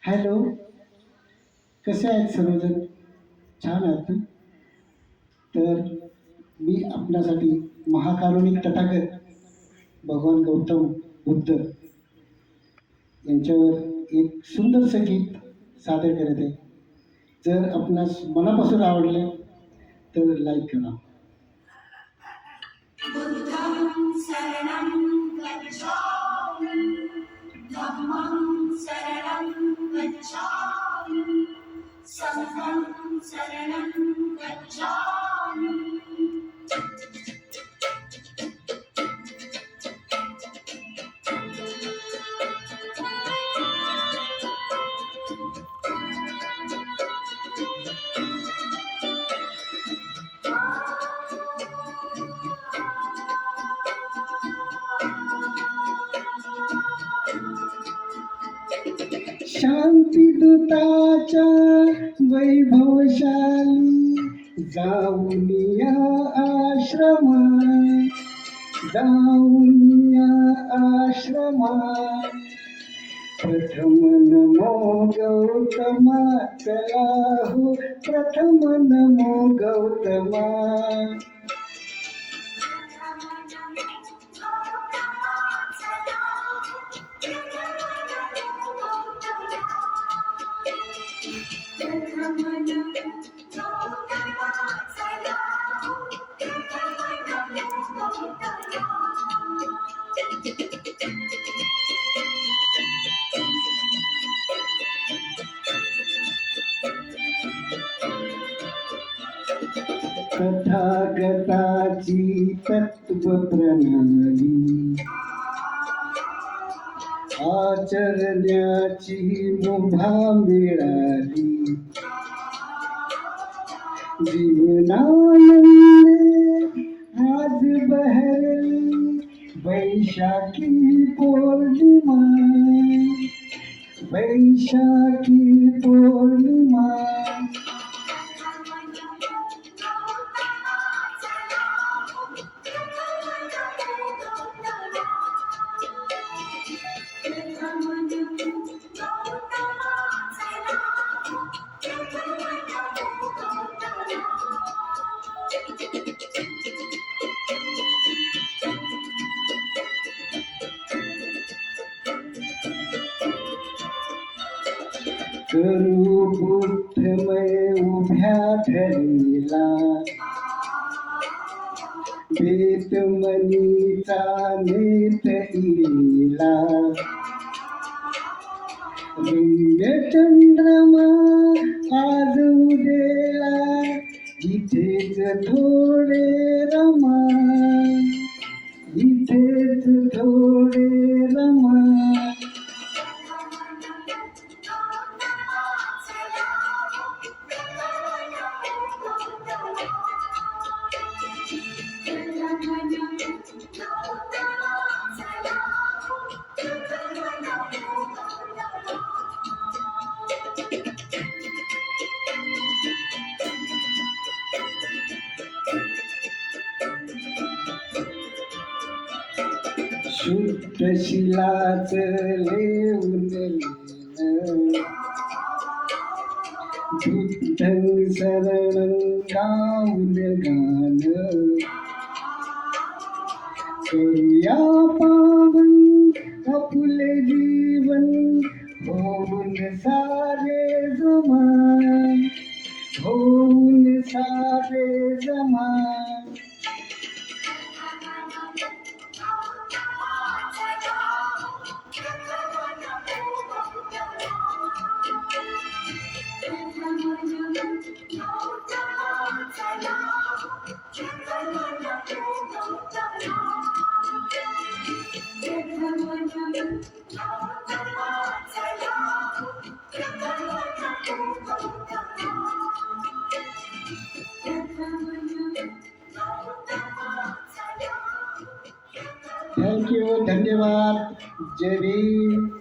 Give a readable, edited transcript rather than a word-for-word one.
Hello, कसे आहेत सर्वजण? छान आहेत ना? तर मी आपल्यासाठी महाकारुणिक तथागत भगवान गौतम बुद्ध यांच्यावर एक सुंदरसं गीत सादर करत आहे. जर आपणास मनापासून आवडले तर लाईक करा. बुद्धं शरणं गच्छामि धम्मं शरणं गच्छामि संघं शरणं गच्छामि शांतीदूताच्या वैभवशाली जाऊन या आश्रमात, जाऊन या आश्रमात. प्रथम नमो गौतमा, चला हो प्रथम नमो गौतमा. तथागताची तत्वप्रणाली आचरण्याची मुभा मिळाली. जीवनानंदे आज बहरली वैशाखी पौर्णिमा, वैशाखी पौर्णिमा. करू बुद्धमय उभ्या ठरेला, बेतमनीचा नेत इला. रम्य चंद्रमा आज उदेला, इथेच थोडे रमा, इथेच थोडे रमा. शुद्ध शिलाच लेऊन बुद्धं शरणं गाऊन गाणं. करूया पावन आपुले जीवन, होऊन सारे जमा, होऊन सारे जमा. थँक यू, धन्यवाद. जय भीम.